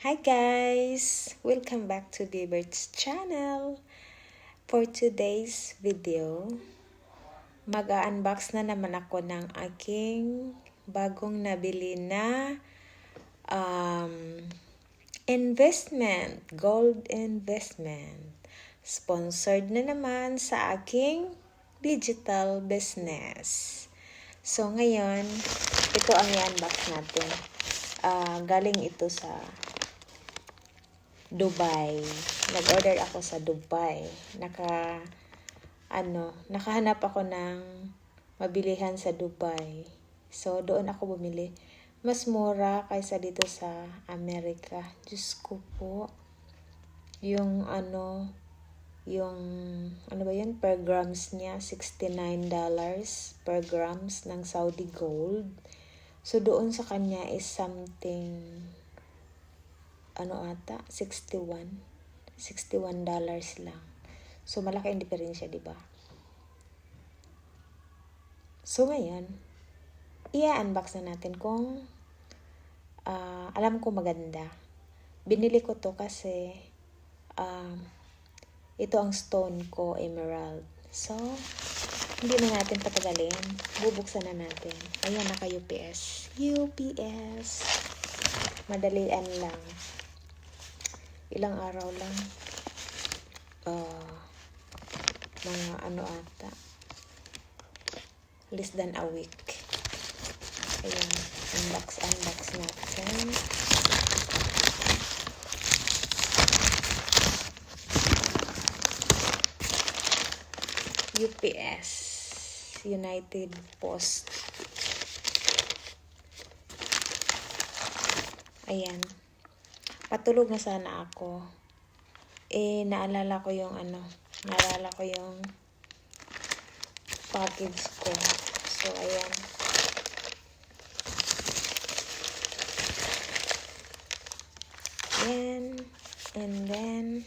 Hi guys! Welcome back to Biebert's channel. For today's video, mag-unbox na naman ako ng aking bagong nabili na investment, gold investment. Sponsored na naman sa aking digital business. So ngayon, ito ang i-unbox natin. Galing ito sa Dubai. Nag-order ako sa Dubai. Nakahanap ako ng mabilihan sa Dubai. So, doon ako bumili. Mas mura kaysa dito sa Amerika. Diyos ko po. Yung per grams niya, $69 per grams ng Saudi gold. So, doon sa kanya is something $61 lang. So, malaki ang diferensya, di ba? So, ngayon, i-unbox na natin kung alam ko maganda. Binili ko to kasi ito ang stone ko, emerald. So, hindi na natin patagalin. Bubuksan na natin. Ayan, naka-UPS. UPS. Madalian lang. Ilang araw lang. Mga less than a week. Ayan. Unbox natin. UPS. United Post. Ayan. Patulog na sana ako. Naalala ko yung package ko. So, ayan. Ayan. And then,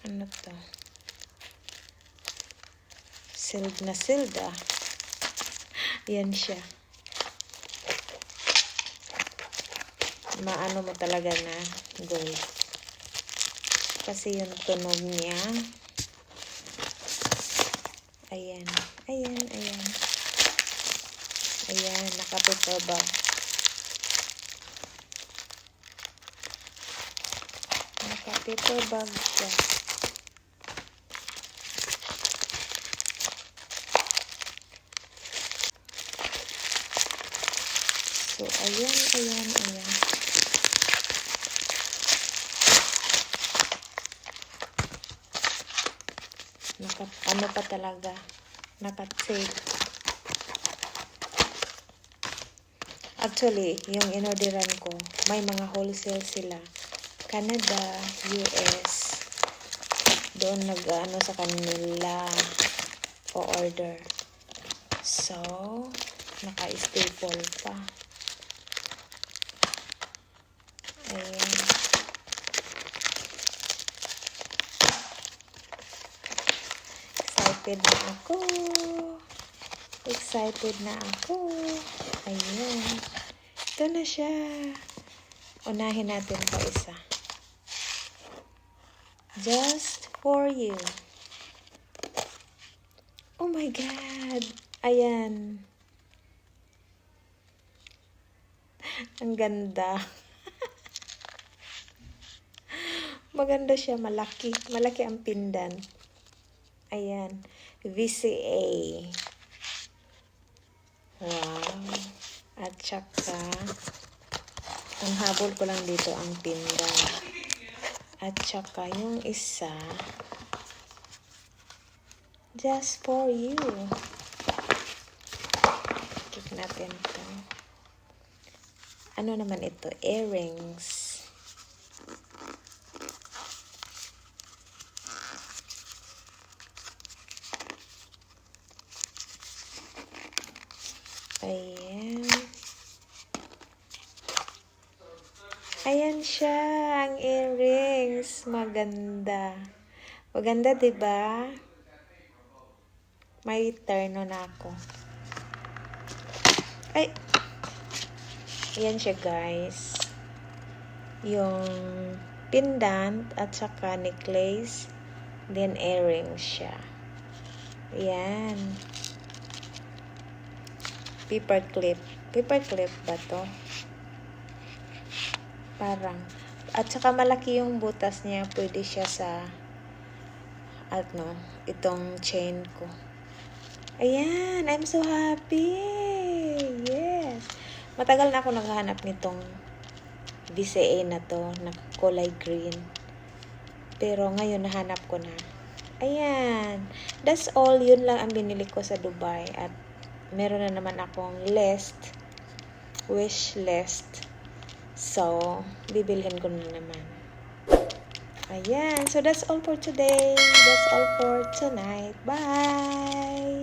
ano to? Sealed na sealed ah. Ayan siya. Maano mo talaga na gold. Kasi yung tunog niya. Ayan. Ayan. Ayan. Naka-paper bag. Naka-paper bag siya. So, ayan. Pa talaga. Naka-tape. Actually, yung inorderan ko, may mga wholesale sila. Canada, US. Doon sa kanila o-order. So, naka-staple pa. Ayan. Excited na ako. Ayan. Ito na siya. Unahin natin pa isa. Just for you. Oh my God. Ayan. Ang ganda. Maganda siya. Malaki. Malaki ang pindan. Ayan. VCA. Wow. At saka, ang habol ko lang dito ang pindan. At saka yung isa, just for you. Keep natin ito. Ano naman ito? Earrings. Ayan. Ayan siya, ang earrings. Maganda. Maganda, diba? May terno na ako. Ay, Ayan siya, guys. Yung pendant at saka necklace. Then, earrings siya. Ayan. Paper clip. Paper clip ba to? Parang. At saka malaki yung butas niya. Pwede siya sa itong chain ko. Ayan. I'm so happy. Yes. Matagal na ako naghahanap nitong VCA na to. Na kulay green. Pero ngayon nahanap ko na. Ayan. That's all. Yun lang ang binili ko sa Dubai. At meron na naman akong wish list. So, bibilhin ko na naman. Ayan. So, that's all for today. That's all for tonight. Bye!